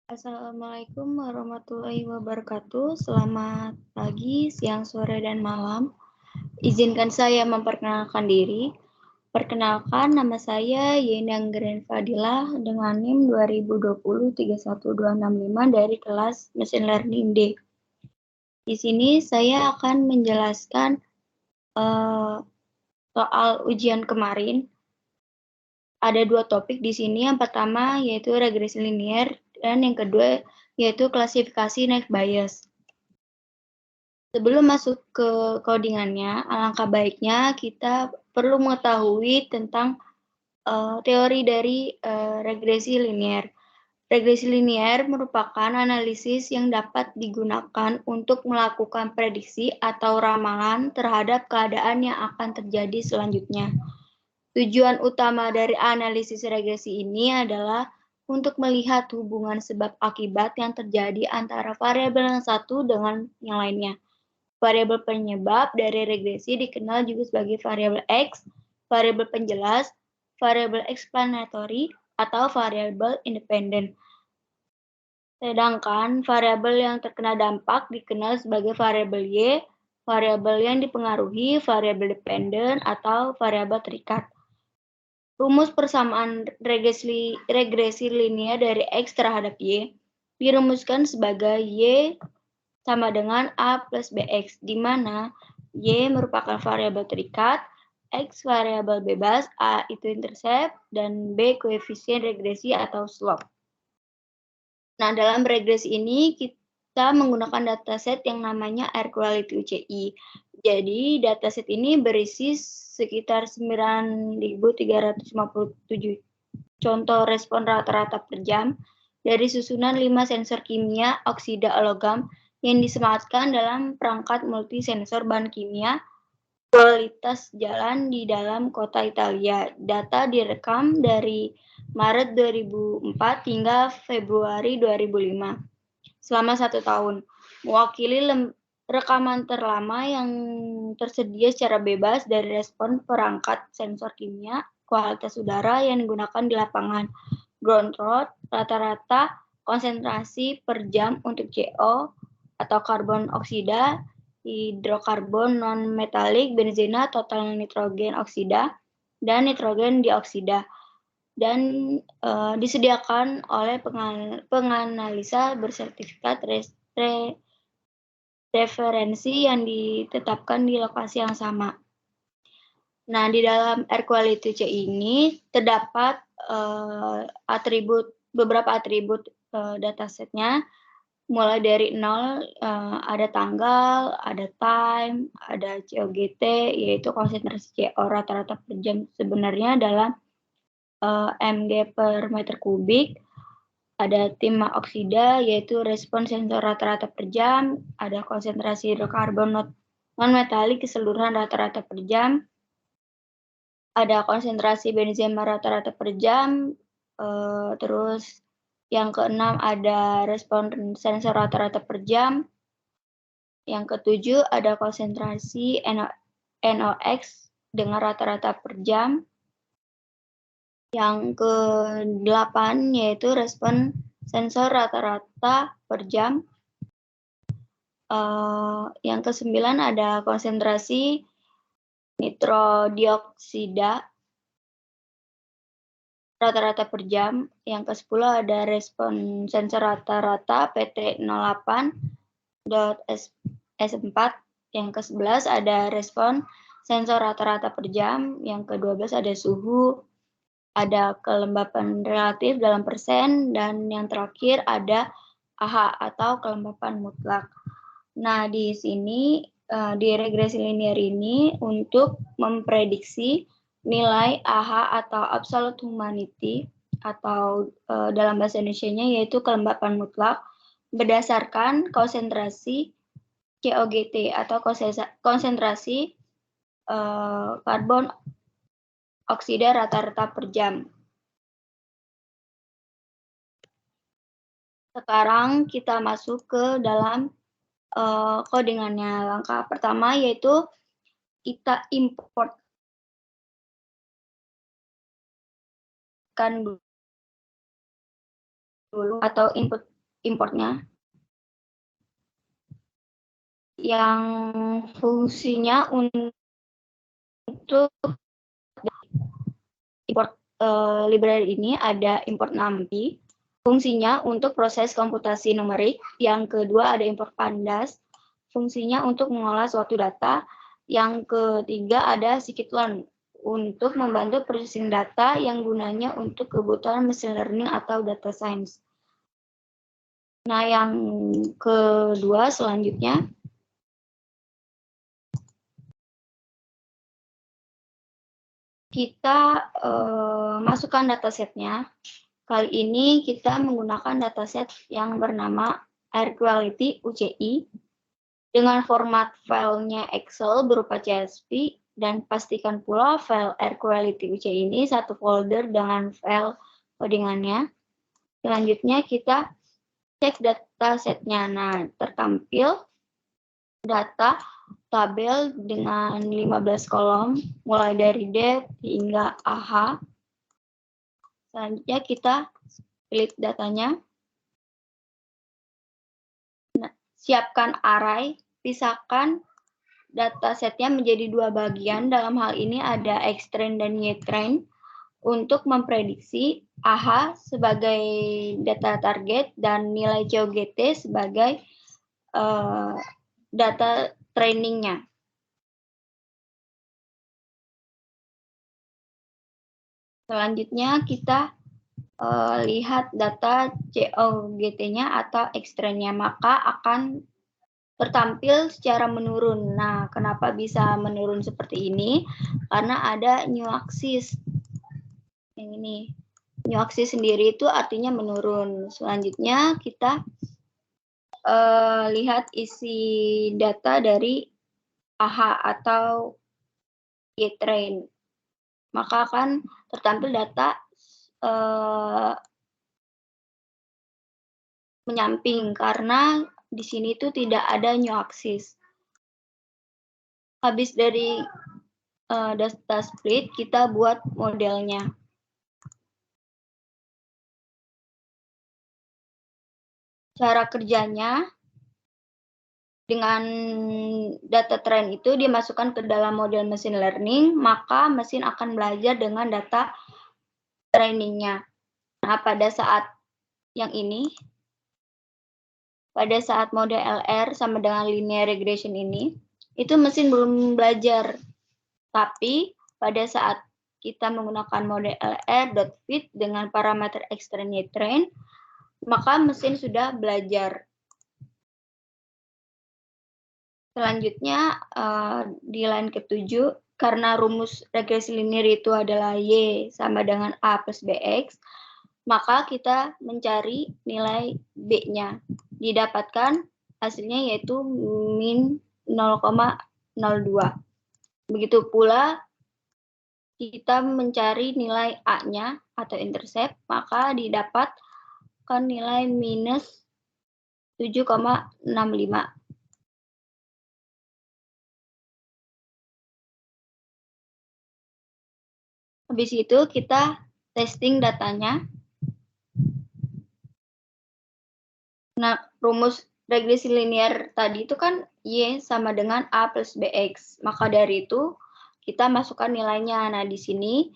Assalamualaikum warahmatullahi wabarakatuh. Selamat pagi, siang, sore, dan malam. Izinkan saya memperkenalkan diri. Perkenalkan, nama saya Yeni Anggren Fadilah dengan NIM 2020-31265 dari kelas Machine Learning D. Di sini saya akan menjelaskan soal ujian kemarin. Ada dua topik di sini. Yang pertama yaitu regresi linier dan yang kedua yaitu klasifikasi net bias. Sebelum masuk ke codingannya, alangkah baiknya kita perlu mengetahui tentang teori dari regresi linier. Regresi linier merupakan analisis yang dapat digunakan untuk melakukan prediksi atau ramalan terhadap keadaan yang akan terjadi selanjutnya. Tujuan utama dari analisis regresi ini adalah untuk melihat hubungan sebab akibat yang terjadi antara variabel yang satu dengan yang lainnya. Variabel penyebab dari regresi dikenal juga sebagai variabel X, variabel penjelas, variabel explanatory, atau variabel independen. Sedangkan variabel yang terkena dampak dikenal sebagai variabel Y, variabel yang dipengaruhi, variabel dependen, atau variabel terikat. Rumus persamaan regresi linear dari X terhadap Y dirumuskan sebagai Y sama dengan A plus BX, di mana Y merupakan variabel terikat, X variabel bebas, A itu intercept, dan B koefisien regresi atau slope. Nah, dalam regresi ini kita menggunakan dataset yang namanya Air Quality UCI. Jadi, dataset ini berisi sekitar 9.357 contoh respon rata-rata per jam dari susunan 5 sensor kimia oksida logam yang disematkan dalam perangkat multisensor bahan kimia kualitas jalan di dalam kota Italia. Data direkam dari Maret 2004 hingga Februari 2005. Selama 1 tahun, mewakili rekaman terlama yang tersedia secara bebas dari respon perangkat sensor kimia kualitas udara yang digunakan di lapangan. Ground truth, rata-rata konsentrasi per jam untuk CO atau karbon oksida, hidrokarbon non-metalik, benzena, total nitrogen oksida, dan nitrogen dioksida. Dan disediakan oleh penganalisa bersertifikat referensi yang ditetapkan di lokasi yang sama. Nah, di dalam Air Quality C ini terdapat beberapa atribut datasetnya, mulai dari 0, ada tanggal, ada time, ada COGT, yaitu konsentrasi CO rata-rata per jam sebenarnya dalam mg per meter kubik, ada timah oksida, yaitu respon sensor rata-rata per jam, ada konsentrasi hidrokarbon non-metalik keseluruhan rata-rata per jam, ada konsentrasi benzema rata-rata per jam, terus yang keenam ada respon sensor rata-rata per jam, yang ketujuh ada konsentrasi NOx dengan rata-rata per jam, yang ke-8 yaitu respon sensor rata-rata per jam. Yang ke-9 ada konsentrasi nitrodioksida rata-rata per jam. Yang ke-10 ada respon sensor rata-rata PT08.S4. Yang ke-11 ada respon sensor rata-rata per jam. Yang ke-12 ada suhu, ada kelembapan relatif dalam persen, dan yang terakhir ada AH atau kelembapan mutlak. Nah, di sini di regresi linear ini untuk memprediksi nilai AH atau absolute humanity atau dalam bahasa Indonesianya yaitu kelembapan mutlak berdasarkan konsentrasi COGT atau konsentrasi karbon oksida rata-rata per jam. Sekarang kita masuk ke dalam codingannya. Langkah pertama yaitu kita importkan dulu atau input importnya yang fungsinya untuk import library ini ada import NumPy, fungsinya untuk proses komputasi numerik. Yang kedua ada import pandas, fungsinya untuk mengolah suatu data. Yang ketiga ada scikit-learn untuk membantu processing data yang gunanya untuk kebutuhan machine learning atau data science. Nah, yang kedua selanjutnya kita masukkan datasetnya. Kali ini kita menggunakan dataset yang bernama Air Quality UCI dengan format filenya Excel berupa CSV, dan pastikan pula file Air Quality UCI ini satu folder dengan file codingannya. Selanjutnya kita cek datasetnya. Nah, tertampil data tabel dengan 15 kolom, mulai dari date hingga AH. Selanjutnya kita pilih datanya. Nah, siapkan array, pisahkan datasetnya menjadi dua bagian. Dalam hal ini ada Xtrain dan YTrain untuk memprediksi AH sebagai data target dan nilai COGT sebagai data trainingnya. Selanjutnya kita lihat data COGT-nya atau Xtrain-nya, maka akan tertampil secara menurun. Nah, kenapa bisa menurun seperti ini? Karena ada new axis. Yang ini. New axis sendiri itu artinya menurun. Selanjutnya kita lihat isi data dari AH atau YTrain. Maka akan tertampil data menyamping karena di sini tuh tidak ada new axis. Habis dari data split, kita buat modelnya. Cara kerjanya, dengan data train itu dimasukkan ke dalam model machine learning, maka mesin akan belajar dengan data trainingnya. Nah, pada saat yang ini, pada saat model LR sama dengan linear regression ini, itu mesin belum belajar. Tapi pada saat kita menggunakan model LR.fit dengan parameter Xtrain YTrain, maka mesin sudah belajar. Selanjutnya di line ke-7, karena rumus regresi linear itu adalah Y sama dengan A plus BX, maka kita mencari nilai B-nya. Didapatkan hasilnya yaitu min 0,02. Begitu pula kita mencari nilai A-nya atau intercept, maka didapatkan nilai minus 7,65. Habis itu kita testing datanya. Nah, rumus regresi linear tadi itu kan Y sama dengan A plus BX. Maka dari itu kita masukkan nilainya. Nah, di sini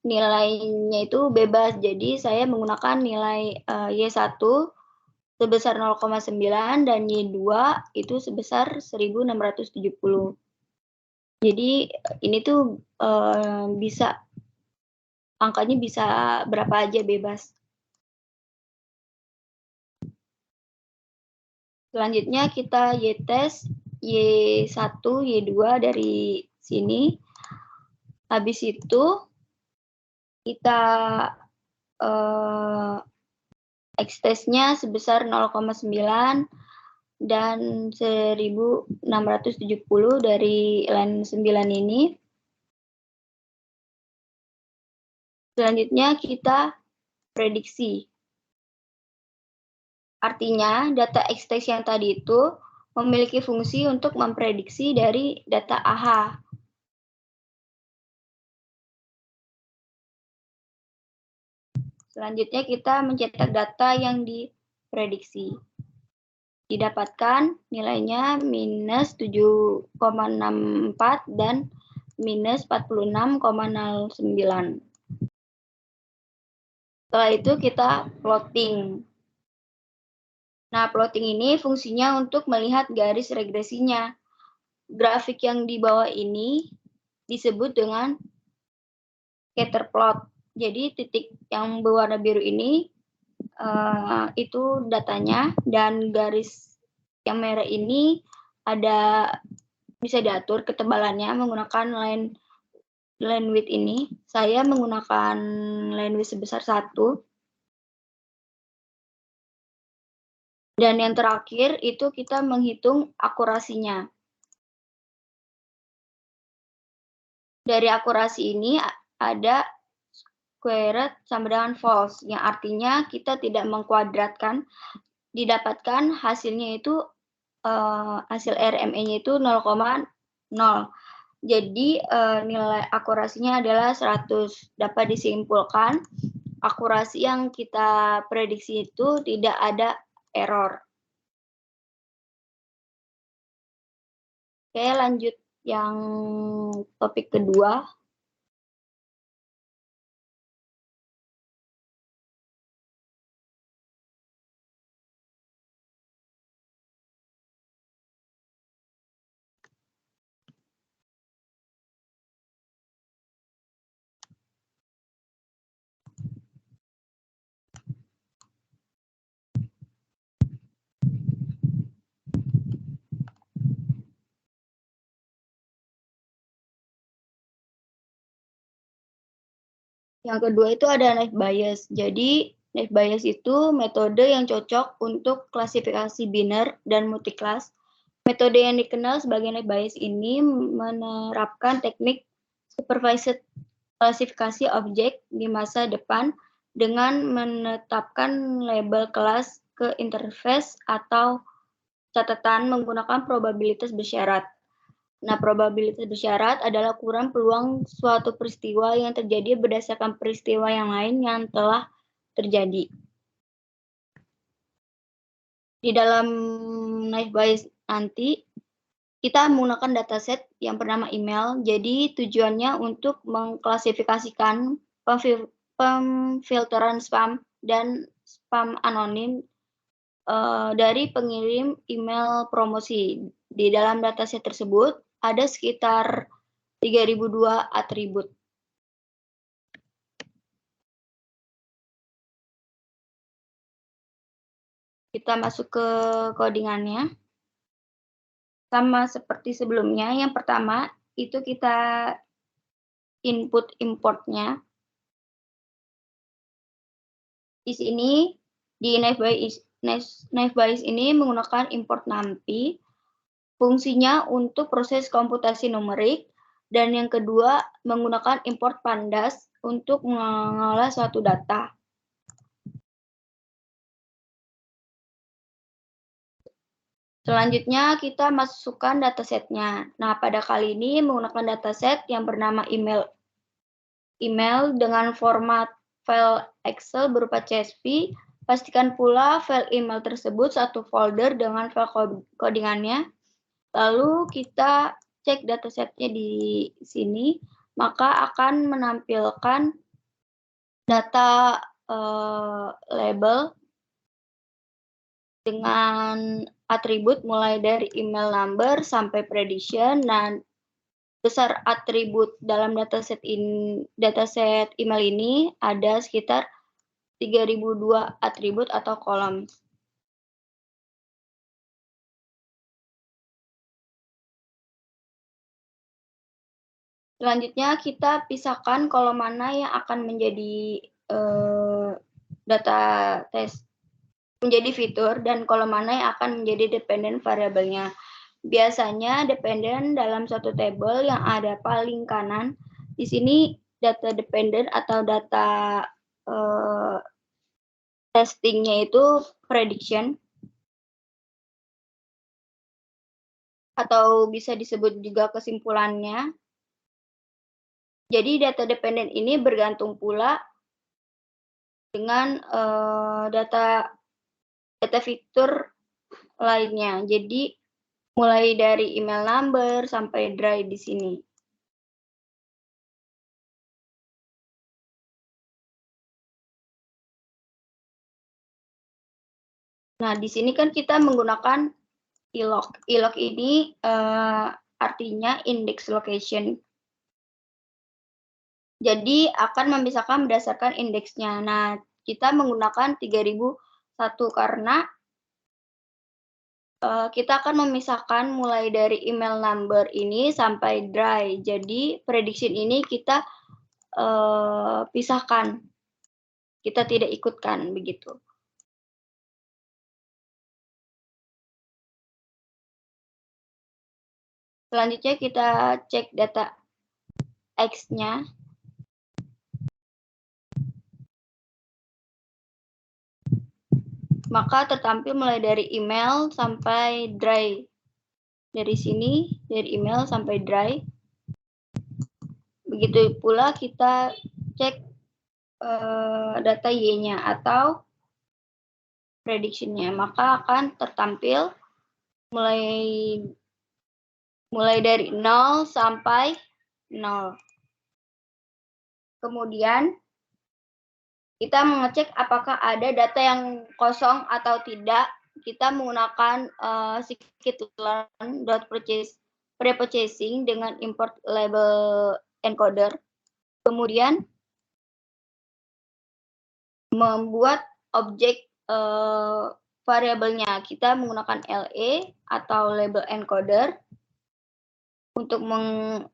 nilainya itu bebas. Jadi saya menggunakan nilai Y1 sebesar 0,9 dan Y2 itu sebesar 1670. Jadi ini tuh bisa angkanya bisa berapa aja bebas. Selanjutnya kita Y-test Y1, Y2 dari sini. Habis itu kita X-test-nya sebesar 0,9 dan 1670 dari line 9 ini. Selanjutnya kita prediksi. Artinya data X-test yang tadi itu memiliki fungsi untuk memprediksi dari data AH. Selanjutnya kita mencetak data yang prediksi. Didapatkan nilainya minus 7,64 dan minus 46,09. Setelah itu kita plotting. Nah, plotting ini fungsinya untuk melihat garis regresinya. Grafik yang di bawah ini disebut dengan scatter plot. Jadi titik yang berwarna biru ini itu datanya, dan garis yang merah ini bisa diatur ketebalannya menggunakan line width ini. Saya menggunakan line width sebesar 1. Dan yang terakhir itu kita menghitung akurasinya. Dari akurasi ini ada squared sama dengan false, yang artinya kita tidak mengkuadratkan. Didapatkan hasilnya itu hasil RME-nya itu 0,0. Jadi nilai akurasinya adalah 100. Dapat disimpulkan akurasi yang kita prediksi itu tidak ada error. Oke, lanjut yang topik kedua. Yang kedua itu ada naive Bayes. Jadi naive Bayes itu metode yang cocok untuk klasifikasi biner dan multiclass. Metode yang dikenal sebagai naive Bayes ini menerapkan teknik supervised klasifikasi objek di masa depan dengan menetapkan label kelas ke interface atau catatan menggunakan probabilitas bersyarat. Nah, probabilitas bersyarat adalah ukuran peluang suatu peristiwa yang terjadi berdasarkan peristiwa yang lain yang telah terjadi. Di dalam naive Bayes nanti, kita menggunakan dataset yang bernama email. Jadi tujuannya untuk mengklasifikasikan pemfilteran spam dan spam anonim dari pengirim email promosi. Di dalam dataset tersebut ada sekitar 3002 atribut. Kita masuk ke codingannya. Sama seperti sebelumnya, yang pertama itu kita input importnya. Di sini di naive Bayes ini menggunakan import NumPy. Fungsinya untuk proses komputasi numerik, dan yang kedua menggunakan import pandas untuk mengolah suatu data. Selanjutnya kita masukkan datasetnya. Nah, pada kali ini menggunakan dataset yang bernama email dengan format file Excel berupa CSV. Pastikan pula file email tersebut satu folder dengan file codingannya. Lalu kita cek datasetnya di sini, maka akan menampilkan data label dengan atribut mulai dari email number sampai prediction. Dan besar atribut dalam dataset email ini ada sekitar 3002 atribut atau kolom. Selanjutnya kita pisahkan kolom mana yang akan menjadi data test menjadi fitur, dan kolom mana yang akan menjadi dependent variabelnya. Biasanya dependent dalam suatu table yang ada paling kanan. Di sini data dependent atau data testingnya itu prediction, atau bisa disebut juga kesimpulannya. Jadi data dependent ini bergantung pula dengan data data fitur lainnya. Jadi mulai dari email number sampai dry di sini. Nah, di sini kan kita menggunakan ilog. Ilog ini artinya index location. Jadi akan memisahkan berdasarkan indeksnya. Nah, kita menggunakan 3001 karena kita akan memisahkan mulai dari email number ini sampai dry. Jadi prediction ini kita pisahkan. Kita tidak ikutkan begitu. Selanjutnya kita cek data X-nya. Maka tertampil mulai dari email sampai dry. Dari sini, dari email sampai dry. Begitu pula kita cek data Y-nya atau prediction-nya. Maka akan tertampil mulai dari 0 sampai 0. Kemudian kita mengecek apakah ada data yang kosong atau tidak. Kita menggunakan scikit-learn.pre-processing dengan import label encoder. Kemudian membuat objek variabelnya. Kita menggunakan LE atau label encoder untuk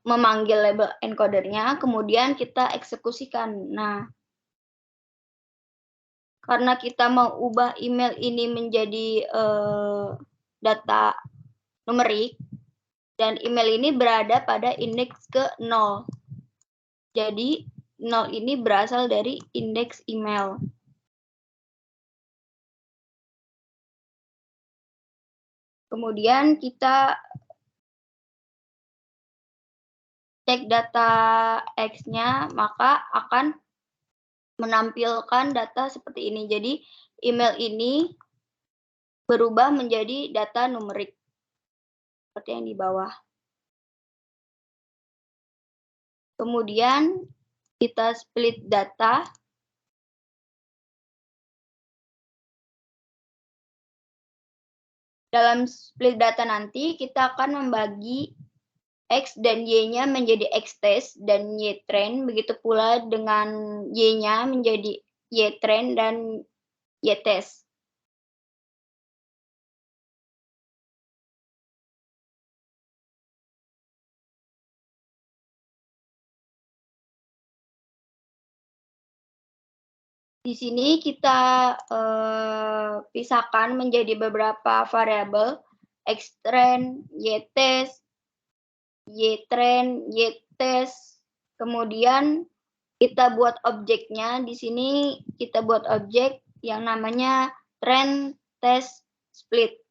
memanggil label encodernya. Kemudian kita eksekusikan. Nah, karena kita mau ubah email ini menjadi data numerik, dan email ini berada pada indeks ke 0. Jadi 0 ini berasal dari indeks email. Kemudian kita cek data X-nya, maka akan menampilkan data seperti ini. Jadi email ini berubah menjadi data numerik seperti yang di bawah. Kemudian kita split data. Dalam split data nanti kita akan membagi X dan Y-nya menjadi X-test dan Y-train. Begitu pula dengan Y-nya menjadi Y-train dan Y-test. Di sini kita pisahkan menjadi beberapa variabel, X-train, Y-test, Y-train, Y-test. Kemudian kita buat objeknya. Di sini kita buat objek yang namanya train test split.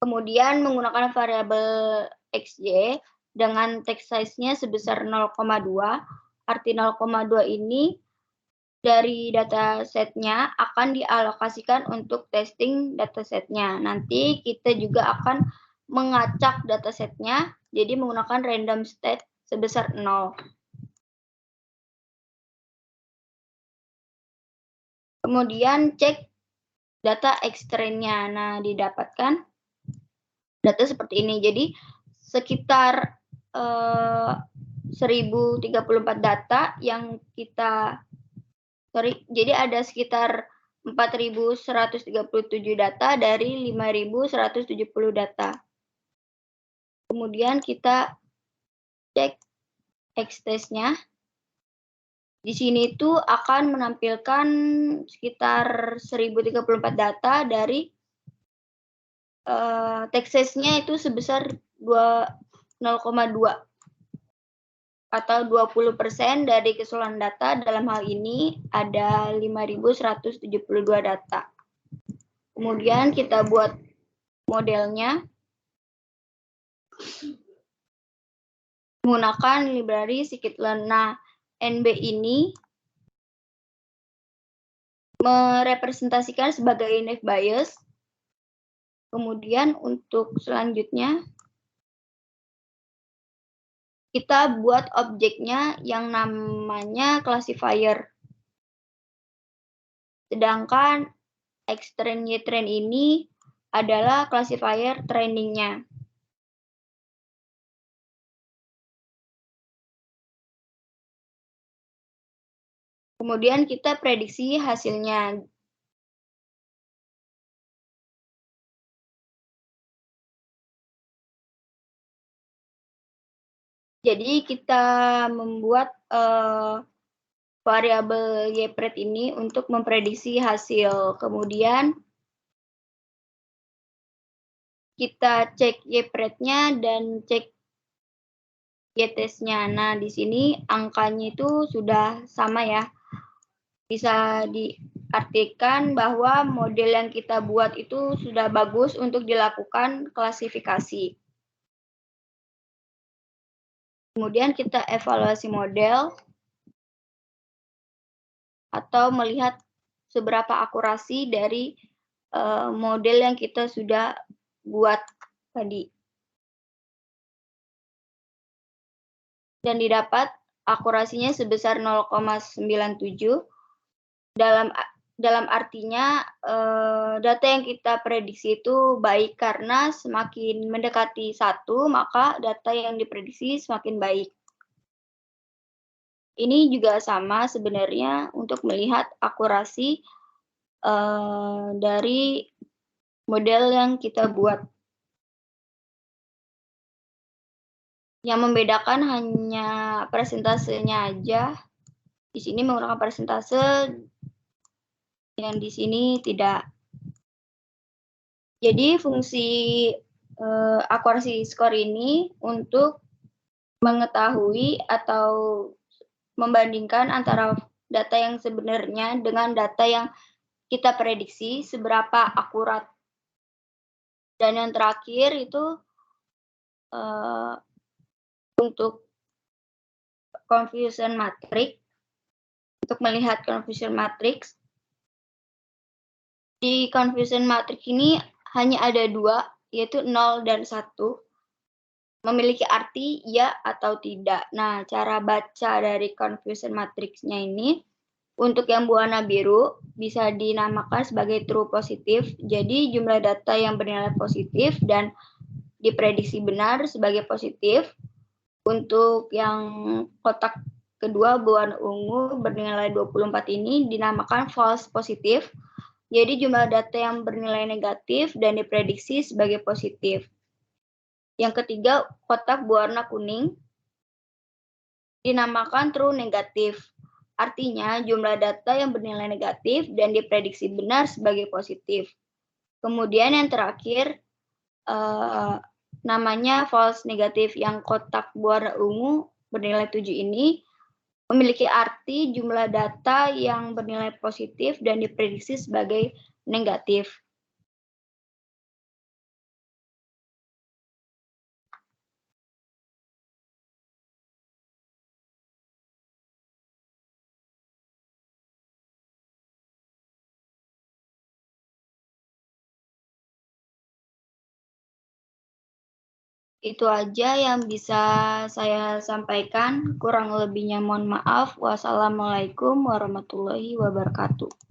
Kemudian menggunakan variabel XY dengan text size-nya sebesar 0,2. Arti 0,2 ini dari datasetnya akan dialokasikan untuk testing datasetnya. Nanti kita juga akan mengacak datasetnya, jadi menggunakan random state sebesar 0. Kemudian cek data X-train-nya. Nah, didapatkan data seperti ini. Jadi sekitar 1034 data yang kita jadi ada sekitar 4.137 data dari 5.170 data. Kemudian kita cek X-test-nya. Di sini tuh akan menampilkan sekitar 1034 data dari text size-nya itu sebesar 0,2 atau 20% dari keseluruhan data. Dalam hal ini ada 5.172 data. Kemudian kita buat modelnya menggunakan library scikit-learn. Nah, NB ini merepresentasikan sebagai naive Bayes Kemudian untuk selanjutnya, kita buat objeknya yang namanya classifier. Sedangkan Xtrain Ytrain ini adalah classifier trainingnya. Kemudian kita prediksi hasilnya. Jadi kita membuat variabel ypred ini untuk memprediksi hasil. Kemudian kita cek yprednya dan cek y-testnya. Nah, di sini angkanya itu sudah sama ya. Bisa diartikan bahwa model yang kita buat itu sudah bagus untuk dilakukan klasifikasi. Kemudian kita evaluasi model atau melihat seberapa akurasi dari model yang kita sudah buat tadi. Dan didapat akurasinya sebesar 0,97. Dalam artinya data yang kita prediksi itu baik karena semakin mendekati 1, maka data yang diprediksi semakin baik. Ini juga sama sebenarnya untuk melihat akurasi dari model yang kita buat. Yang membedakan hanya persentasenya aja. Di sini menggunakan persentase, yang di sini tidak. Jadi fungsi akurasi skor ini untuk mengetahui atau membandingkan antara data yang sebenarnya dengan data yang kita prediksi seberapa akurat. Dan yang terakhir itu untuk confusion matrix. Untuk melihat confusion matrix, di confusion matrix ini hanya ada 2, yaitu 0 dan 1. Memiliki arti ya atau tidak. Nah, cara baca dari confusion matrix-nya ini, untuk yang berwarna biru bisa dinamakan sebagai true positif. Jadi jumlah data yang bernilai positif dan diprediksi benar sebagai positif. Untuk yang kotak kedua berwarna ungu bernilai 24 ini dinamakan false positif. Jadi jumlah data yang bernilai negatif dan diprediksi sebagai positif. Yang ketiga, kotak berwarna kuning dinamakan true negatif. Artinya jumlah data yang bernilai negatif dan diprediksi benar sebagai positif. Kemudian yang terakhir, namanya false negatif. Yang kotak berwarna ungu bernilai 7 ini memiliki arti jumlah data yang bernilai positif dan diprediksi sebagai negatif. Itu aja yang bisa saya sampaikan. Kurang lebihnya mohon maaf. Wassalamualaikum warahmatullahi wabarakatuh.